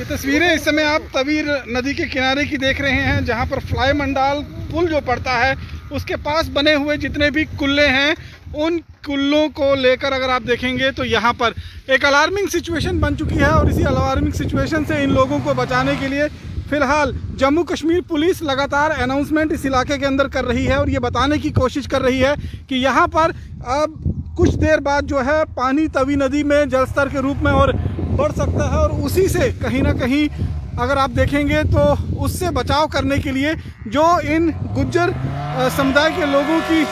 तस्वीरें इस समय आप तवीर नदी के किनारे की देख रहे हैं, जहां पर फ्लाई मंडाल पुल जो पड़ता है उसके पास बने हुए जितने भी कुल्ले हैं उन कुल्लों को लेकर अगर आप देखेंगे तो यहां पर एक अलार्मिंग सिचुएशन बन चुकी है। और इसी अलार्मिंग सिचुएशन से इन लोगों को बचाने के लिए फिलहाल जम्मू कश्मीर पुलिस लगातार अनाउंसमेंट इस इलाके के अंदर कर रही है और ये बताने की कोशिश कर रही है कि यहाँ पर अब कुछ देर बाद जो है पानी तवी नदी में जलस्तर के रूप में और बढ़ सकता है। और उसी से कहीं ना कहीं अगर आप देखेंगे तो उससे बचाव करने के लिए जो इन गुज्जर समुदाय के लोगों की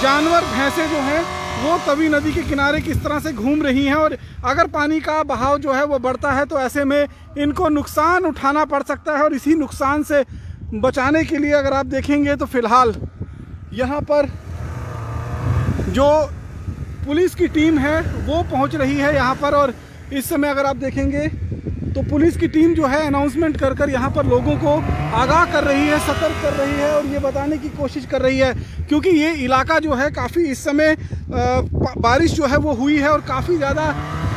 जानवर भैंसें जो हैं वो तवी नदी के किनारे किस तरह से घूम रही हैं, और अगर पानी का बहाव जो है वो बढ़ता है तो ऐसे में इनको नुकसान उठाना पड़ सकता है। और इसी नुकसान से बचाने के लिए अगर आप देखेंगे तो फिलहाल यहाँ पर जो पुलिस की टीम है वो पहुँच रही है यहाँ पर। और इस समय अगर आप देखेंगे तो पुलिस की टीम जो है अनाउंसमेंट कर कर यहाँ पर लोगों को आगाह कर रही है, सतर्क कर रही है और ये बताने की कोशिश कर रही है, क्योंकि ये इलाका जो है काफ़ी इस समय बारिश जो है वो हुई है और काफ़ी ज़्यादा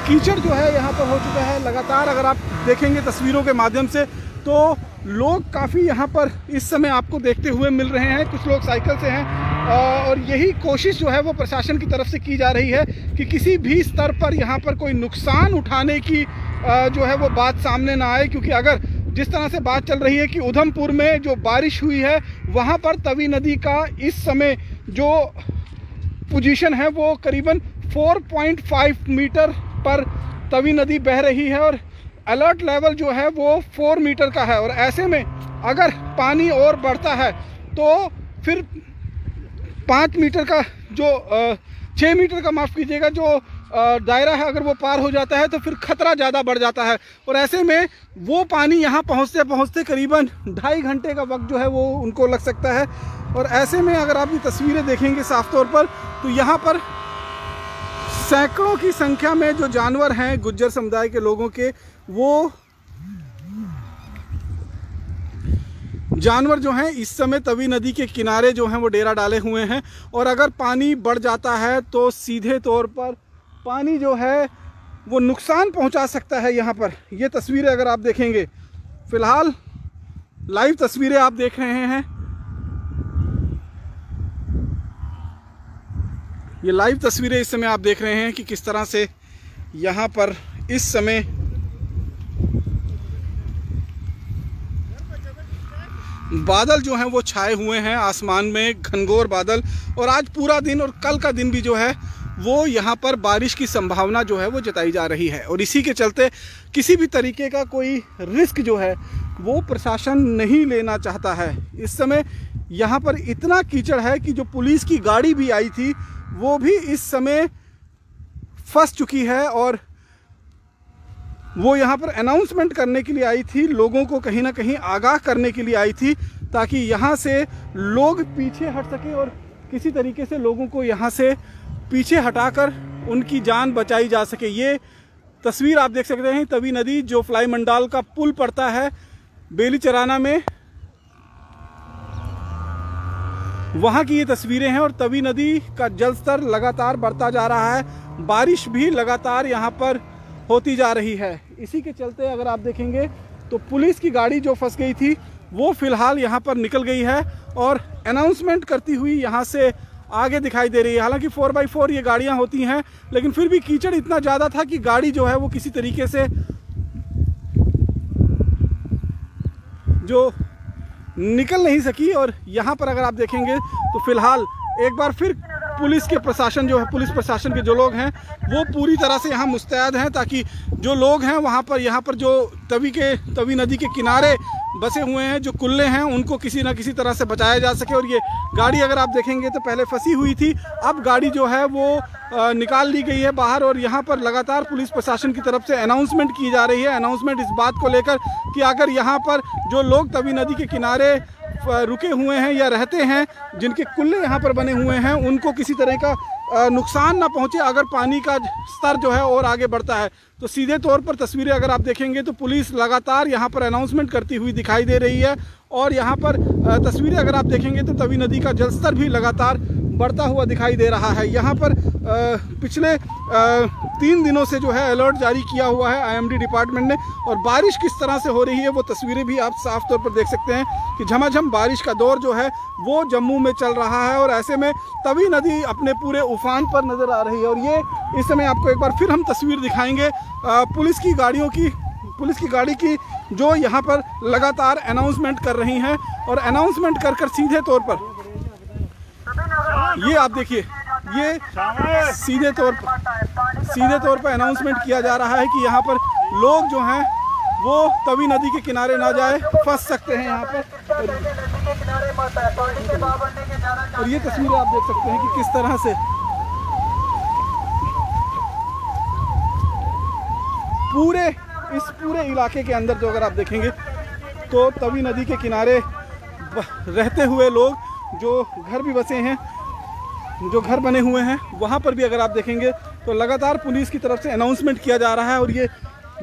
कीचड़ जो है यहाँ पर हो चुका है लगातार। अगर आप देखेंगे तस्वीरों के माध्यम से तो लोग काफ़ी यहाँ पर इस समय आपको देखते हुए मिल रहे हैं, कुछ लोग साइकिल से हैं और यही कोशिश जो है वो प्रशासन की तरफ से की जा रही है कि किसी भी स्तर पर यहाँ पर कोई नुकसान उठाने की जो है वो बात सामने ना आए। क्योंकि अगर जिस तरह से बात चल रही है कि उधमपुर में जो बारिश हुई है वहाँ पर तवी नदी का इस समय जो पोजीशन है वो करीबन 4.5 मीटर पर तवी नदी बह रही है और अलर्ट लेवल जो है वो 4 मीटर का है। और ऐसे में अगर पानी और बढ़ता है तो फिर 5 मीटर का जो 6 मीटर का माफ़ कीजिएगा जो दायरा है अगर वो पार हो जाता है तो फिर खतरा ज़्यादा बढ़ जाता है। और ऐसे में वो पानी यहाँ पहुँचते पहुँचते करीबन 2.5 घंटे का वक्त जो है वो उनको लग सकता है। और ऐसे में अगर आप ये तस्वीरें देखेंगे साफ तौर पर तो यहाँ पर सैकड़ों की संख्या में जो जानवर हैं गुज्जर समुदाय के लोगों के, वो जानवर जो हैं इस समय तवी नदी के किनारे जो हैं वो डेरा डाले हुए हैं। और अगर पानी बढ़ जाता है तो सीधे तौर पर पानी जो है वो नुकसान पहुंचा सकता है। यहाँ पर ये तस्वीरें अगर आप देखेंगे, फ़िलहाल लाइव तस्वीरें आप देख रहे हैं, ये लाइव तस्वीरें इस समय आप देख रहे हैं कि किस तरह से यहाँ पर इस समय बादल जो हैं वो छाए हुए हैं आसमान में, घनघोर बादल। और आज पूरा दिन और कल का दिन भी जो है वो यहाँ पर बारिश की संभावना जो है वो जताई जा रही है। और इसी के चलते किसी भी तरीके का कोई रिस्क जो है वो प्रशासन नहीं लेना चाहता है। इस समय यहाँ पर इतना कीचड़ है कि जो पुलिस की गाड़ी भी आई थी वो भी इस समय फंस चुकी है और वो यहाँ पर अनाउंसमेंट करने के लिए आई थी, लोगों को कहीं ना कहीं आगाह करने के लिए आई थी ताकि यहाँ से लोग पीछे हट सके और किसी तरीके से लोगों को यहाँ से पीछे हटाकर उनकी जान बचाई जा सके। ये तस्वीर आप देख सकते हैं तवी नदी जो फ्लाई मंडाल का पुल पड़ता है बेली चराना में, वहाँ की ये तस्वीरें हैं। और तवी नदी का जलस्तर लगातार बढ़ता जा रहा है, बारिश भी लगातार यहाँ पर होती जा रही है। इसी के चलते अगर आप देखेंगे तो पुलिस की गाड़ी जो फंस गई थी वो फ़िलहाल यहाँ पर निकल गई है और अनाउंसमेंट करती हुई यहाँ से आगे दिखाई दे रही है। हालांकि 4x4 ये गाड़ियाँ होती हैं लेकिन फिर भी कीचड़ इतना ज़्यादा था कि गाड़ी जो है वो किसी तरीके से जो निकल नहीं सकी। और यहाँ पर अगर आप देखेंगे तो फिलहाल एक बार फिर पुलिस के प्रशासन जो है, पुलिस प्रशासन के जो लोग हैं वो पूरी तरह से यहाँ मुस्तैद हैं ताकि जो लोग हैं वहाँ पर यहाँ पर जो तवी नदी के किनारे बसे हुए हैं जो कुल्ले हैं उनको किसी न किसी तरह से बचाया जा सके। और ये गाड़ी अगर आप देखेंगे तो पहले फंसी हुई थी, अब गाड़ी जो है वो निकाल ली गई है बाहर। और यहाँ पर लगातार पुलिस प्रशासन की तरफ से अनाउंसमेंट की जा रही है, अनाउंसमेंट इस बात को लेकर कि अगर यहाँ पर जो लोग तवी नदी के किनारे रुके हुए हैं या रहते हैं, जिनके कुल्ले यहाँ पर बने हुए हैं, उनको किसी तरह का नुकसान ना पहुंचे अगर पानी का स्तर जो है और आगे बढ़ता है। तो सीधे तौर पर तस्वीरें अगर आप देखेंगे तो पुलिस लगातार यहाँ पर अनाउंसमेंट करती हुई दिखाई दे रही है। और यहाँ पर तस्वीरें अगर आप देखेंगे तो तवी नदी का जलस्तर भी लगातार बढ़ता हुआ दिखाई दे रहा है। यहाँ पर पिछले 3 दिनों से जो है अलर्ट जारी किया हुआ है IMD डिपार्टमेंट ने। और बारिश किस तरह से हो रही है वो तस्वीरें भी आप साफ तौर पर देख सकते हैं कि झमाझम बारिश का दौर जो है वो जम्मू में चल रहा है। और ऐसे में तवी नदी अपने पूरे उफान पर नज़र आ रही है। और ये इस समय आपको एक बार फिर हम तस्वीर दिखाएंगे पुलिस की गाड़ी की जो यहाँ पर लगातार अनाउंसमेंट कर रही हैं। और अनाउंसमेंट कर सीधे तौर पर ये आप देखिए, ये सीधे तौर पर अनाउंसमेंट किया जा रहा है कि यहाँ पर लोग जो हैं वो तवी नदी के किनारे ना जाए, फंस सकते हैं यहाँ पर। और ये तस्वीरें आप देख सकते हैं कि किस तरह से इस पूरे इलाके के अंदर जो अगर आप देखेंगे तो तवी नदी के किनारे रहते हुए लोग जो घर भी बसे हैं, जो घर बने हुए हैं, वहाँ पर भी अगर आप देखेंगे तो लगातार पुलिस की तरफ से अनाउंसमेंट किया जा रहा है। और ये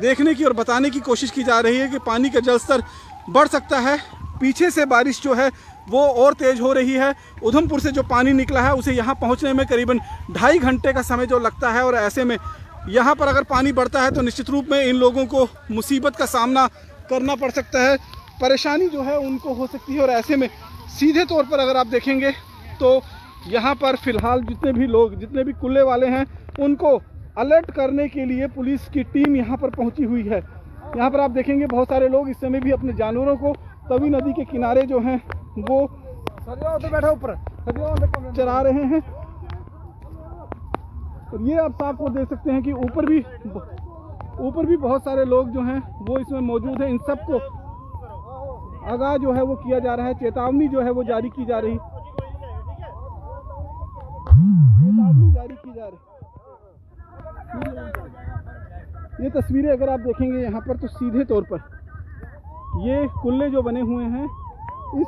देखने की और बताने की कोशिश की जा रही है कि पानी का जलस्तर बढ़ सकता है। पीछे से बारिश जो है वो और तेज़ हो रही है। उधमपुर से जो पानी निकला है उसे यहाँ पहुँचने में करीबन 2.5 घंटे का समय जो लगता है। और ऐसे में यहाँ पर अगर पानी बढ़ता है तो निश्चित रूप में इन लोगों को मुसीबत का सामना करना पड़ सकता है, परेशानी जो है उनको हो सकती है। और ऐसे में सीधे तौर पर अगर आप देखेंगे तो यहाँ पर फ़िलहाल जितने भी कुल्ले वाले हैं उनको अलर्ट करने के लिए पुलिस की टीम यहाँ पर पहुँची हुई है। यहाँ पर आप देखेंगे बहुत सारे लोग इस समय भी अपने जानवरों को तवी नदी के किनारे जो हैं वो चरा रहे हैं। और ये आप साफ को देख सकते हैं कि ऊपर भी बहुत सारे लोग जो हैं वो इसमें मौजूद हैं। इन सबको आगाह जो है वो किया जा रहा है, चेतावनी जो है वो जारी की जा रही ये तस्वीरें अगर आप देखेंगे यहाँ पर तो सीधे तौर पर ये कुल्ले जो बने हुए हैं इस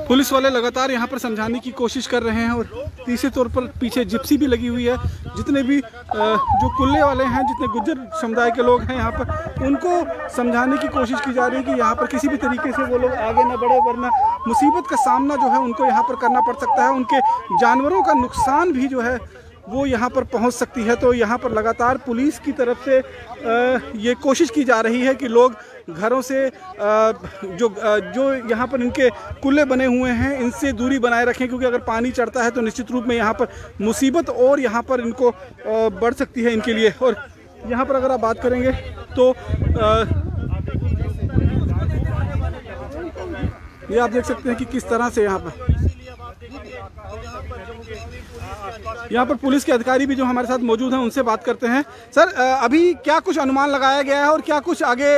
पुलिस वाले लगातार यहाँ पर समझाने की कोशिश कर रहे हैं। और तीसरे तौर पर पीछे जिप्सी भी लगी हुई है। जितने भी जो कुल्ले वाले हैं, जितने गुज्जर समुदाय के लोग हैं यहाँ पर, उनको समझाने की कोशिश की जा रही है कि यहाँ पर किसी भी तरीके से वो लोग आगे ना बढ़े, वरना मुसीबत का सामना जो है उनको यहाँ पर करना पड़ सकता है। उनके जानवरों का नुकसान भी जो है वो यहाँ पर पहुँच सकती है। तो यहाँ पर लगातार पुलिस की तरफ से ये कोशिश की जा रही है कि लोग घरों से जो यहाँ पर इनके कुल्ले बने हुए हैं इनसे दूरी बनाए रखें, क्योंकि अगर पानी चढ़ता है तो निश्चित रूप में यहाँ पर मुसीबत और यहाँ पर इनको बढ़ सकती है इनके लिए। और यहाँ पर अगर आप बात करेंगे तो ये आप देख सकते हैं कि किस तरह से यहाँ पर पुलिस के अधिकारी भी जो हमारे साथ मौजूद हैं उनसे बात करते हैं। सर, अभी क्या कुछ अनुमान लगाया गया है और क्या कुछ आगे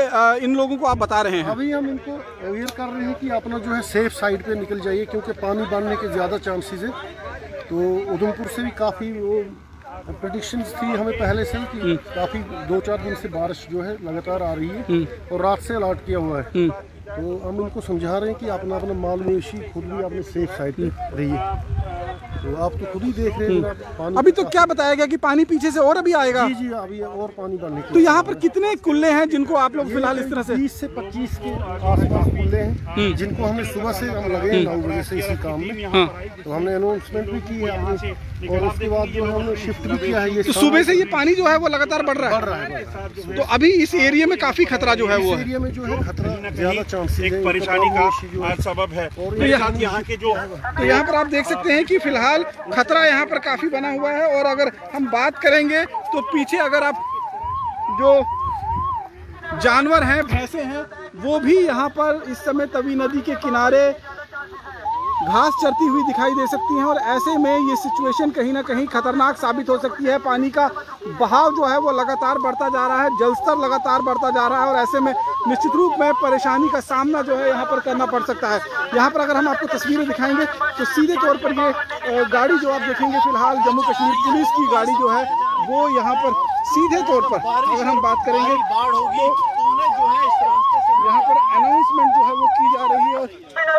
इन लोगों को आप बता रहे हैं? अभी हम इनको अवेयर कर रहे हैं कि अपना जो है सेफ साइड पे निकल जाइए, क्योंकि पानी बढ़ने के ज़्यादा चांसेस है। तो उधमपुर से भी काफ़ी वो प्रेडिक्शंस थी हमें पहले से कि काफ़ी 2-4 दिन से बारिश जो है लगातार आ रही है और रात से अलर्ट किया हुआ है। तो हम इनको समझा रहे हैं कि अपना माल मवेशी खुद भी अपने सेफ साइड पे रहिए। तो आप तो खुद ही देख रहे हैं पानी। अभी तो क्या बताया गया कि पानी पीछे से और अभी आएगा? जी, अभी और पानी बढ़ने की। तो यहाँ पर कितने कुल्ले हैं जिनको आप लोग फिलहाल इस तरह से? 20 से 25 के आसपास कुल्ले हैं जिनको हमने सुबह से हम लगे हैं 9 बजे से इसी काम में। तो हमने अनाउंसमेंट भी की है और उसके बाद जो है हमने शिफ्ट भी किया है। ये तो सुबह से ये पानी जो है वो लगातार बढ़ रहा है। तो अभी इस एरिया में काफी खतरा जो है वो एरिया में जो है खतरा ज्यादा चांसेस है, एक परेशानी का सबब है। और यहाँ के जो तो यहाँ पर आप देख सकते हैं कि फिलहाल खतरा यहाँ पर काफी बना हुआ है। और अगर हम बात करेंगे तो पीछे अगर आप जो जानवर हैं, भैंसे हैं, वो भी यहाँ पर इस समय तवी नदी के किनारे घास चरती हुई दिखाई दे सकती हैं। और ऐसे में ये सिचुएशन कहीं ना कहीं खतरनाक साबित हो सकती है। पानी का बहाव जो है वो लगातार बढ़ता जा रहा है, जलस्तर लगातार बढ़ता जा रहा है और ऐसे में निश्चित रूप में परेशानी का सामना जो है यहाँ पर करना पड़ सकता है। यहाँ पर अगर हम आपको तस्वीरें दिखाएंगे तो सीधे तौर पर ये गाड़ी जो आप देखेंगे फिलहाल जम्मू कश्मीर पुलिस की गाड़ी जो है वो यहाँ पर सीधे तौर पर अगर हम बात करेंगे बाढ़ होगी तो उन्हें जो है इस रास्ते से यहाँ पर अनाउंसमेंट जो है वो की जा रही है और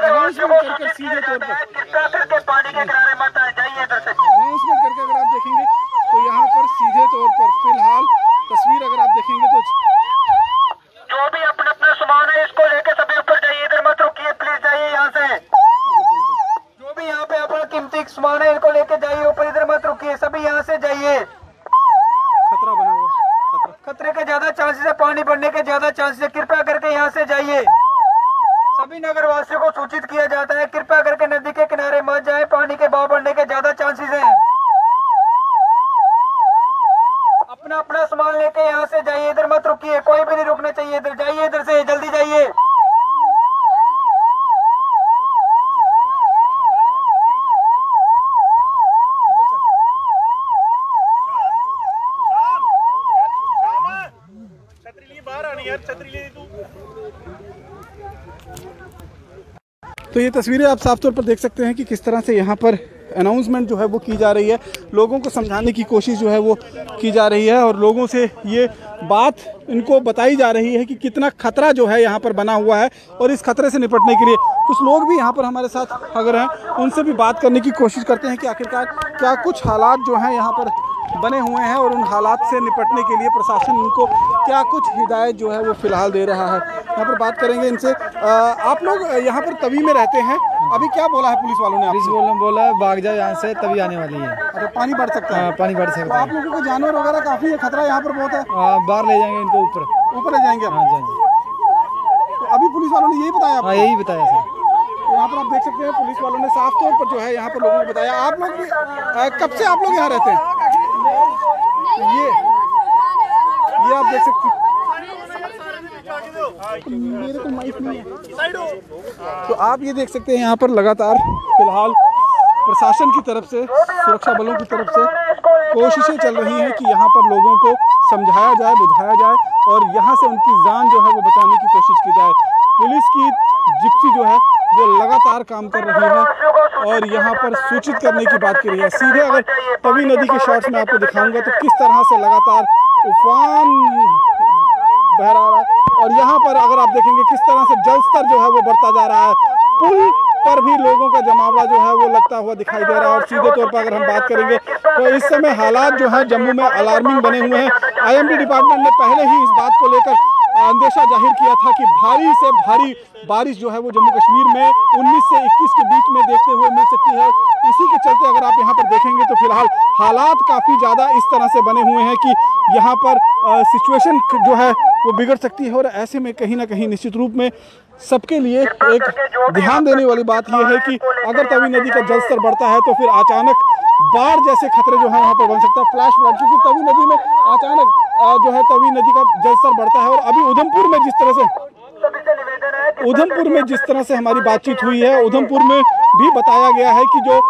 अनाउंसमेंट करके सीधे तौर पर अनाउंसमेंट करके अगर आप देखेंगे तो यहाँ पर सीधे तौर पर फिलहाल तस्वीर अगर आप देखेंगे तो जो भी अपना अपना सामान है इसको लेके सभी ऊपर जाइए, इधर मत रुकिए, प्लीज जाइए यहाँ से। जो भी यहाँ पे अपना कीमती सामान है इनको लेके जाइए ऊपर, इधर मत रुकिए, सभी यहाँ से जाइए। खतरा बना हुआ खतरा। खतरे के ज्यादा चांसेस है, पानी बढ़ने के ज्यादा चांसेस है, कृपया करके यहाँ से जाइए। सभी नगर वासियों को सूचित किया जाता है कृपया करके नदी के किनारे मत जाए, पानी के बहाव बढ़ने के ज्यादा चांसेस हैं। अपना अपना सामान लेके यहाँ से जाइए, इधर मत रुकिए, कोई भी नहीं रुकना चाहिए, इधर जाइए, इधर से जल्दी जाइए। छतरी लिए बाहर आनी यार, छतरी ले तू। तो ये तस्वीरें आप साफ तौर पर देख सकते हैं कि किस तरह से यहाँ पर अनाउंसमेंट जो है वो की जा रही है, लोगों को समझाने की कोशिश जो है वो की जा रही है और लोगों से ये बात इनको बताई जा रही है कि कितना खतरा जो है यहाँ पर बना हुआ है और इस खतरे से निपटने के लिए कुछ लोग भी यहाँ पर हमारे साथ अगर हैं उनसे भी बात करने की कोशिश करते हैं कि आखिरकार क्या कुछ हालात जो हैं यहाँ पर बने हुए हैं और उन हालात से निपटने के लिए प्रशासन इनको क्या कुछ हिदायत जो है वो फ़िलहाल दे रहा है। यहाँ पर बात करेंगे इनसे। आप लोग यहाँ पर तवी में रहते हैं, अभी क्या बोला है पुलिस वालों ने? पुलिस बोला है भाग जाओ यहाँ से, तभी आने वाली है। अच्छा, पानी बढ़ सकता है? पानी बढ़ तो सकता आप है। लोगों को जानवर वगैरह काफ़ी है, खतरा यहाँ पर बहुत है? बाहर ले जाएंगे इनको, ऊपर ऊपर ले जाएंगे आप? हाँ जी। तो अभी पुलिस वालों ने यही बताया आपको? हाँ यही बताया सर। तो यहाँ पर आप देख सकते हैं पुलिस वालों ने साफ तौर पर जो है यहाँ पर लोगों को बताया। आप लोग भी कब से आप लोग यहाँ रहते हैं? ये आप देख सकते हैं, मेरे को माइक नहीं है। तो आप ये देख सकते हैं यहाँ पर लगातार फिलहाल प्रशासन की तरफ से, सुरक्षा बलों की तरफ से कोशिशें चल रही हैं कि यहाँ पर लोगों को समझाया जाए, बुझाया जाए और यहाँ से उनकी जान जो है वो बचाने की कोशिश की जाए। पुलिस की जिप्सी जो है वो लगातार काम कर रही है और यहाँ पर सूचित करने की बात की रही है। सीधे अगर तवी नदी के शॉट्स में आपको दिखाऊंगा तो किस तरह से लगातार उफान बह रहा है और यहाँ पर अगर आप देखेंगे किस तरह से जल स्तर जो है वो बढ़ता जा रहा है। पुल पर भी लोगों का जमावड़ा जो है वो लगता हुआ दिखाई दे रहा है और सीधे तौर पर अगर हम बात करेंगे तो इस समय हालात जो है जम्मू में अलार्मिंग बने हुए हैं। IMD डिपार्टमेंट ने पहले ही इस बात को लेकर अंदेशा जाहिर किया था कि भारी से भारी बारिश जो है वो जम्मू कश्मीर में 19 से 21 के बीच में देखते हुए मिल सकती है। इसी के चलते अगर आप यहाँ पर देखेंगे तो फिलहाल हालात काफ़ी ज़्यादा इस तरह से बने हुए हैं कि यहाँ पर सिचुएशन जो है वो बिगड़ सकती है और ऐसे में कहीं ना कहीं निश्चित रूप में सबके लिए एक ध्यान देने वाली बात यह है कि अगर तवी नदी का जलस्तर बढ़ता है तो फिर अचानक बाढ़ जैसे खतरे जो है वहाँ पर बन सकता है, फ्लैश फ्लड, क्योंकि तवी नदी में अचानक जो है तवी नदी का जलस्तर बढ़ता है और अभी उधमपुर में जिस तरह से हमारी बातचीत हुई है, उधमपुर में भी बताया गया है कि जो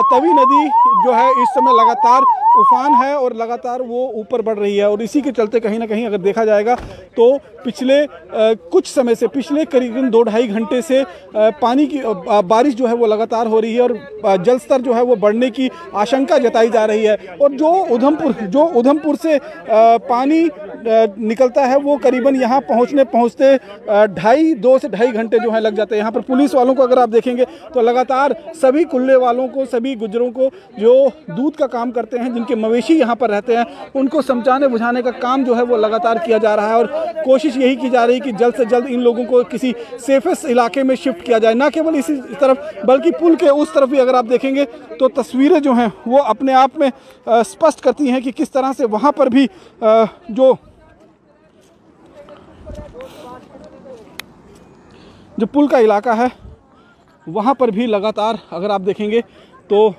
तवी नदी जो है इस समय लगातार उफान है और लगातार वो ऊपर बढ़ रही है और इसी के चलते कहीं ना कहीं अगर देखा जाएगा तो पिछले कुछ समय से, पिछले करीबन 2-2.5 घंटे से पानी की बारिश जो है वो लगातार हो रही है और जल स्तर जो है वो बढ़ने की आशंका जताई जा रही है और जो उधमपुर से पानी निकलता है वो करीबन यहाँ पहुँचते 2 से ढाई घंटे जो है लग जाते हैं। यहाँ पर पुलिस वालों को अगर आप देखेंगे तो लगातार सभी कुल्ले वालों को, सभी गुज्जरों को जो दूध का काम करते हैं, जिनके मवेशी यहाँ पर रहते हैं, उनको समझाने बुझाने का काम जो है वो लगातार किया जा रहा है और कोशिश यही की जा रही है कि जल्द से जल्द इन लोगों को किसी सेफेस्ट इलाके में शिफ्ट किया जाए। ना केवल इसी तरफ बल्कि पुल के उस तरफ भी अगर आप देखेंगे तो तस्वीरें जो हैं वो अपने आप में स्पष्ट करती हैं कि किस तरह से वहाँ पर भी जो पुल का इलाका है वहाँ पर भी लगातार अगर आप देखेंगे तो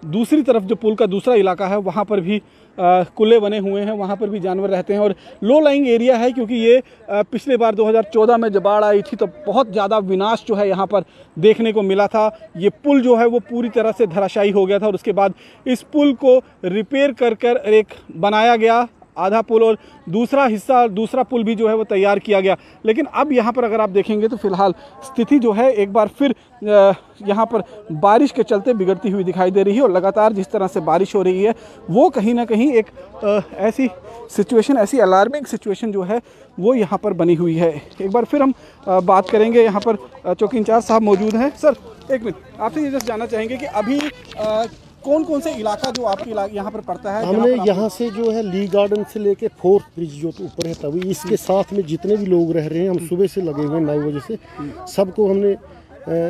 दूसरी तरफ जो पुल का दूसरा इलाका है वहाँ पर भी कुल्ले बने हुए हैं, वहाँ पर भी जानवर रहते हैं और लो लाइंग एरिया है क्योंकि ये पिछले बार 2014 में जब बाढ़ आई थी तो बहुत ज़्यादा विनाश जो है यहाँ पर देखने को मिला था। ये पुल जो है वो पूरी तरह से धराशायी हो गया था और उसके बाद इस पुल को रिपेयर कर एक बनाया गया आधा पुल और दूसरा पुल भी जो है वो तैयार किया गया। लेकिन अब यहाँ पर अगर आप देखेंगे तो फिलहाल स्थिति जो है एक बार फिर यहाँ पर बारिश के चलते बिगड़ती हुई दिखाई दे रही है। और लगातार जिस तरह से बारिश हो रही है वो कहीं ना कहीं एक ऐसी सिचुएशन, ऐसी अलार्मिंग सिचुएशन जो है वो यहाँ पर बनी हुई है। एक बार फिर हम बात करेंगे, यहाँ पर चौकी इंचार्ज साहब मौजूद हैं। सर एक मिनट, आपसे ये जस्ट जानना चाहेंगे कि अभी कौन कौन से इलाका जो आपके यहाँ पर पड़ता है? हमने यहाँ से जो है ली गार्डन से लेके 4th ब्रिज जो तो ऊपर है तभी, इसके साथ में जितने भी लोग रह रहे हैं, हम सुबह से लगे हुए 9 बजे से, सबको हमने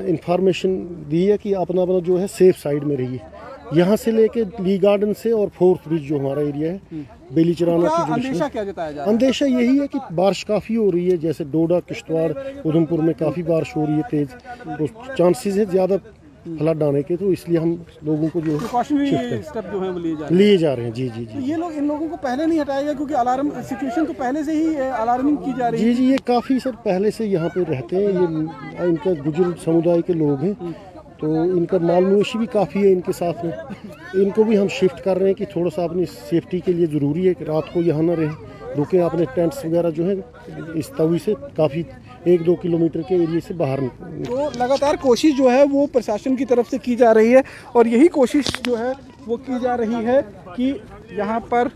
इंफॉर्मेशन दी है कि अपना अपना जो है सेफ साइड में रहिए। यहाँ से लेके ली गार्डन से और 4th ब्रिज जो हमारा एरिया है बेली चराना की अंदेशा क्या जताया जा रहा है? अंदेशा यही है कि बारिश काफ़ी हो रही है, जैसे डोडा, किश्तवाड़, उधमपुर में काफ़ी बारिश हो रही है तेज़, तो चांसेस है ज़्यादा फ्लड आने के, तो इसलिए हम लोगों को जो प्रिकॉशनरी स्टेप जो है वो लिए जा रहे हैं। जी जी तो जी, ये लोग इन लोगों को पहले नहीं हटाया गया क्योंकि अलार्म सिचुएशन तो पहले से ही अलार्मिंग की जा रही है? जी जी, ये काफ़ी सर पहले से यहाँ पे रहते हैं, ये इनका गुजर समुदाय के लोग हैं, तो इनका मालनोशी भी काफ़ी है इनके साथ में। इनको भी हम शिफ्ट कर रहे हैं कि थोड़ा सा अपनी सेफ्टी के लिए ज़रूरी है कि रात को यहाँ ना रहें, रुकें, अपने टेंट्स वगैरह जो है इस तवी से काफ़ी 1-2 किलोमीटर के एरिया से बाहर निकलें। तो लगातार कोशिश जो है वो प्रशासन की तरफ से की जा रही है और यही कोशिश जो है वो की जा रही है कि यहाँ पर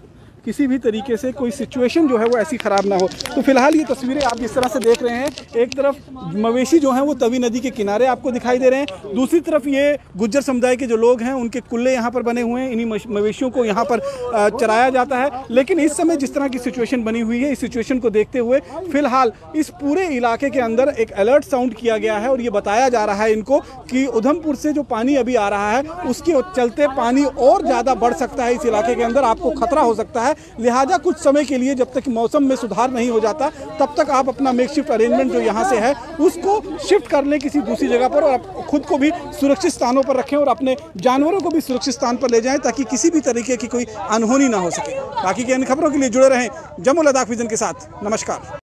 किसी भी तरीके से कोई सिचुएशन जो है वो ऐसी ख़राब ना हो। तो फिलहाल ये तस्वीरें आप जिस तरह से देख रहे हैं, एक तरफ मवेशी जो हैं वो तवी नदी के किनारे आपको दिखाई दे रहे हैं, दूसरी तरफ ये गुज्जर समुदाय के जो लोग हैं उनके कुल्ले यहाँ पर बने हुए हैं, इन्हीं मवेशियों को यहाँ पर चराया जाता है। लेकिन इस समय जिस तरह की सिचुएशन बनी हुई है, इस सिचुएशन को देखते हुए फिलहाल इस पूरे इलाके के अंदर एक अलर्ट साउंड किया गया है और ये बताया जा रहा है इनको कि उधमपुर से जो पानी अभी आ रहा है उसके चलते पानी और ज़्यादा बढ़ सकता है इस इलाके के अंदर, आपको खतरा हो सकता है। लिहाजा कुछ समय के लिए जब तक मौसम में सुधार नहीं हो जाता तब तक आप अपना मेकशिफ्ट अरेंजमेंट जो यहाँ से है उसको शिफ्ट कर लें किसी दूसरी जगह पर और खुद को भी सुरक्षित स्थानों पर रखें और अपने जानवरों को भी सुरक्षित स्थान पर ले जाएं ताकि किसी भी तरीके की कोई अनहोनी ना हो सके। बाकी की अन्य खबरों के लिए जुड़े रहें जम्मू लद्दाख विजन के साथ। नमस्कार।